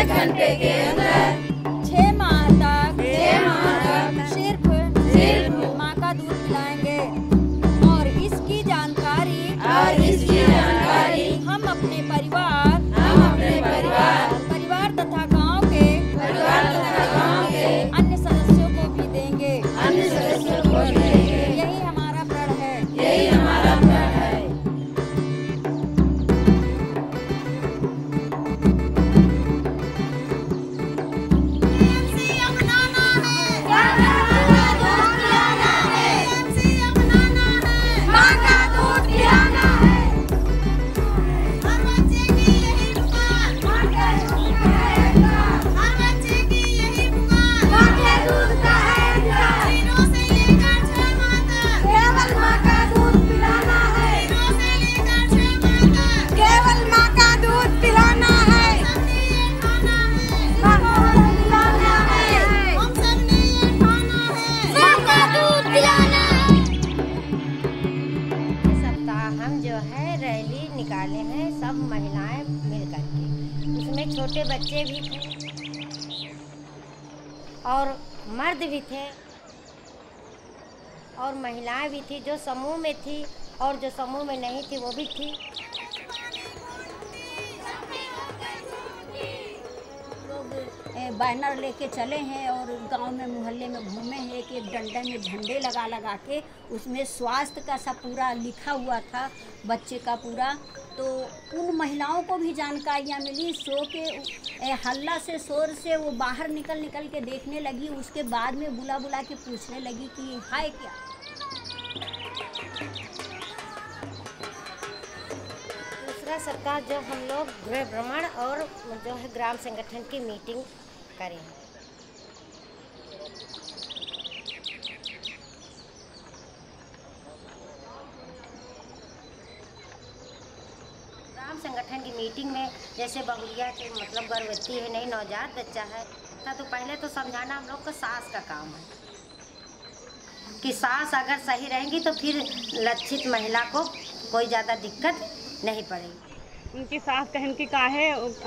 1 घंटे के अंदर 6 माह तक सिर्फ माँ का दूध पिलाएंगे। और इसकी जानकारी हम अपने परिवार तथा गांव के अन्य सदस्यों को भी देंगे। यही हमारा प्रण है। रैली निकाले हैं सब महिलाएं मिल करके। उसमें छोटे बच्चे भी थे और मर्द भी थे और महिलाएं भी थी, जो समूह में थी और जो समूह में नहीं थी वो भी थी। बैनर लेके चले हैं और गांव में मोहल्ले में घूमे हैं। एक डंडे में झंडे लगा के उसमें स्वास्थ्य का सब पूरा लिखा हुआ था, बच्चे का पूरा। तो उन महिलाओं को भी जानकारियाँ मिली। सो के हल्ला से शोर से वो बाहर निकल के देखने लगी। उसके बाद में बुला के पूछने लगी कि है क्या। दूसरा सरकार जो हम लोग गृह भ्रमण और जो है ग्राम संगठन की मीटिंग करें। ग्राम संगठन की मीटिंग में जैसे बहुरिया के मतलब गर्भवती है, नहीं नवजात बच्चा है, तो पहले तो समझाना हम लोग का सास का काम है कि सास अगर सही रहेंगी तो फिर लक्षित महिला को कोई ज़्यादा दिक्कत नहीं पड़ेगी। उनकी सास कहन की काहे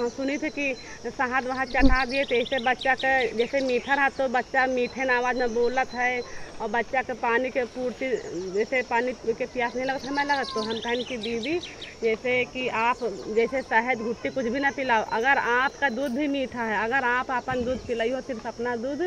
सुनी थी कि शहद वहाँ चढ़ा दिए तो ऐसे बच्चा का जैसे मीठा रहा तो बच्चा मीठे आवाज़ में बोलत है और बच्चा के पानी के पूर्ति जैसे पानी के प्यास नहीं लगता हमें लगा। तो हम कहन की दीदी जैसे कि आप जैसे शहद घुट्टी कुछ भी ना पिलाओ, अगर आपका दूध भी मीठा है, अगर आप अपन दूध पिलाइयो सिर्फ अपना दूध,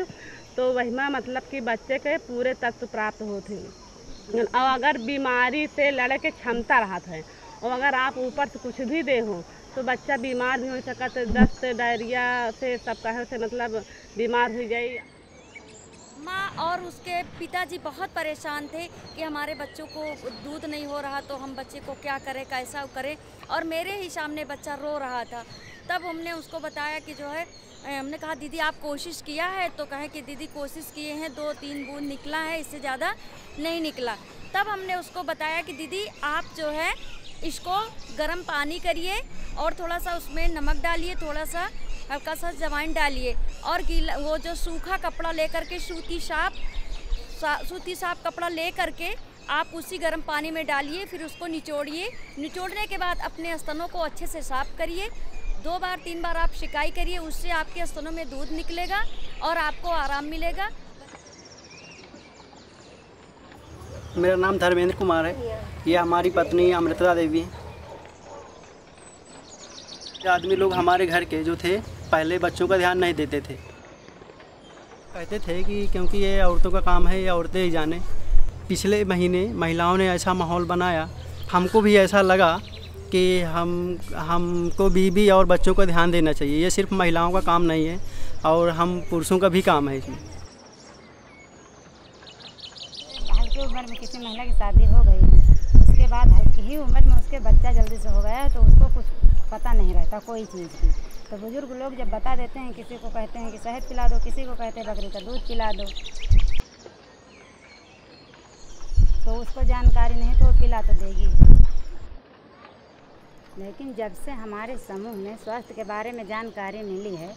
तो वही में मतलब कि बच्चे के पूरे तत्व प्राप्त होते हैं। और अगर बीमारी से लड़े के क्षमता रहत है और अगर आप ऊपर से कुछ भी दे हो तो बच्चा बीमार भी हो सकता है। दस्त डायरिया से सब कहे से मतलब बीमार हो जाए। माँ और उसके पिताजी बहुत परेशान थे कि हमारे बच्चों को दूध नहीं हो रहा तो हम बच्चे को क्या करें, कैसा करें। और मेरे ही सामने बच्चा रो रहा था। तब हमने उसको बताया कि जो है, हमने कहा दीदी आप कोशिश किया है? तो कहे कि दीदी कोशिश किए हैं, 2-3 बूंद निकला है, इससे ज़्यादा नहीं निकला। तब हमने उसको बताया कि दीदी आप जो है इसको गर्म पानी करिए और थोड़ा सा उसमें नमक डालिए, थोड़ा सा हल्का सा अजवाइन डालिए और गीला वो जो सूखा कपड़ा लेकर के सूती साफ कपड़ा ले करके आप उसी गर्म पानी में डालिए, फिर उसको निचोड़िए। निचोड़ने के बाद अपने स्तनों को अच्छे से साफ करिए। 2-3 बार आप सिकाई करिए, उससे आपके स्तनों में दूध निकलेगा और आपको आराम मिलेगा। मेरा नाम धर्मेंद्र कुमार है। ये हमारी पत्नी अमृता देवी है। आदमी लोग हमारे घर के जो थे पहले बच्चों का ध्यान नहीं देते थे, कहते थे कि क्योंकि ये औरतों का काम है, ये औरतें ही जाने। पिछले महीने महिलाओं ने ऐसा माहौल बनाया, हमको भी ऐसा लगा कि हमको बीवी और बच्चों का ध्यान देना चाहिए। ये सिर्फ महिलाओं का काम नहीं है और हम पुरुषों का भी काम है इसमें। हल्की उम्र में किसी महिला की शादी हो गई, उसके बाद हल्की ही उम्र में उसके बच्चा जल्दी से हो गया तो उसको कुछ पता नहीं रहता कोई चीज़ की। तो बुजुर्ग लोग जब बता देते हैं, किसी को कहते हैं कि शहद पिला दो, किसी को कहते हैं बकरी का दूध पिला दो, तो उसको जानकारी नहीं तो वो पिला तो देगी। लेकिन जब से हमारे समूह में स्वास्थ्य के बारे में जानकारी मिली है,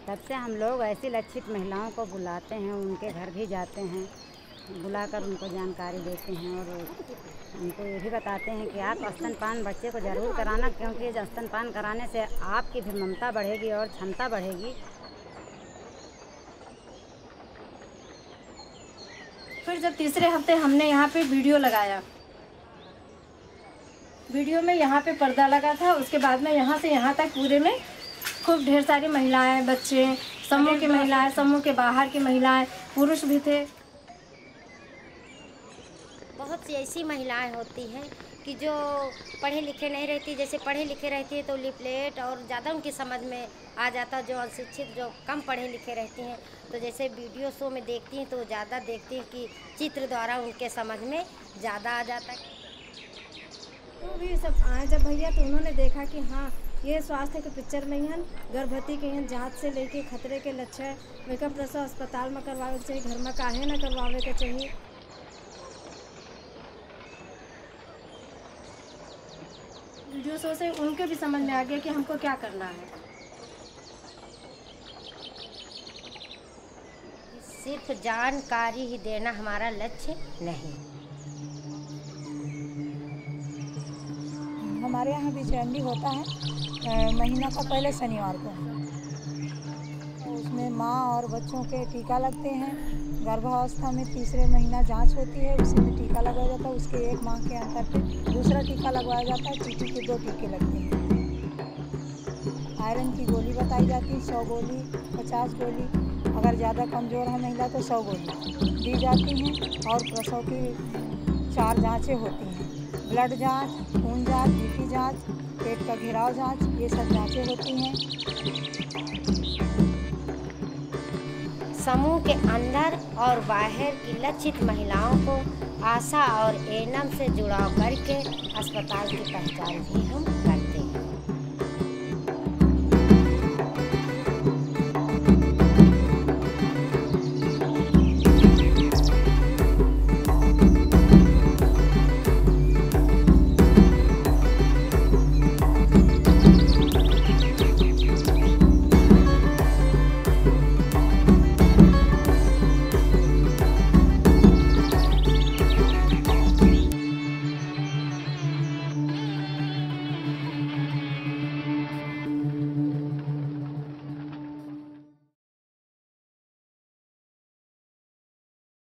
तब से हम लोग ऐसी लक्षित महिलाओं को बुलाते हैं, उनके घर भी जाते हैं बुलाकर उनको जानकारी देते हैं और उनको ये भी बताते हैं कि आप स्तनपान बच्चे को ज़रूर कराना, क्योंकि स्तनपान कराने से आपकी भी ममता बढ़ेगी और क्षमता बढ़ेगी। फिर जब तीसरे हफ्ते हमने यहाँ पे वीडियो लगाया, वीडियो में यहाँ पे पर्दा लगा था, उसके बाद में यहाँ से यहाँ तक पूरे में खूब ढेर सारी महिलाएं, बच्चे, समूह की महिलाएं, समूह के बाहर की महिलाएं, पुरुष भी थे। बहुत सी ऐसी महिलाएं होती हैं कि जो पढ़े लिखे नहीं रहती, जैसे पढ़े लिखे रहती है तो लिपलेट और ज़्यादा उनकी समझ में आ जाता, जो अशिक्षित, जो कम पढ़े लिखे रहती हैं तो जैसे वीडियो शो में देखती हैं तो ज़्यादा देखती हैं कि चित्र द्वारा उनके समझ में ज़्यादा आ जाता है। तो भी सब आए जब भैया तो उन्होंने देखा कि हाँ ये स्वास्थ्य के पिक्चर में ही गर्भवती के यहाँ जांच से लेके खतरे के लक्षण वेकअप प्रसव अस्पताल में करवावे के चाहिए, घर में काहे ना करवावे के चाहिए। वीडियो शो से उनके भी समझ में आ गया कि हमको क्या करना है। सिर्फ जानकारी ही देना हमारा लक्ष्य नहीं। हमारे यहाँ बीचवंडी होता है महीना का पहले शनिवार को, उसमें माँ और बच्चों के टीका लगते हैं। गर्भावस्था में तीसरे महीना जांच होती है, उसी में टीका लगाया जाता है। उसके 1 माह के अंतर पे दूसरा टीका लगवाया जाता है। टीके के 2 टीके लगते हैं। आयरन की गोली बताई जाती है, 100 गोली, 50 गोली। अगर ज़्यादा कमज़ोर है महिला तो 100 गोली दी जाती हैं। और प्रसव की 4 जाँचें होती हैं, ब्लड जांच, खून जांच, बीपी जांच, पेट का घेराव जांच, ये सब जांचें होती हैं। समूह के अंदर और बाहर की लक्षित महिलाओं को आशा और एएनएम से जुड़ाव करके अस्पताल की पहचान भी हम करते हैं।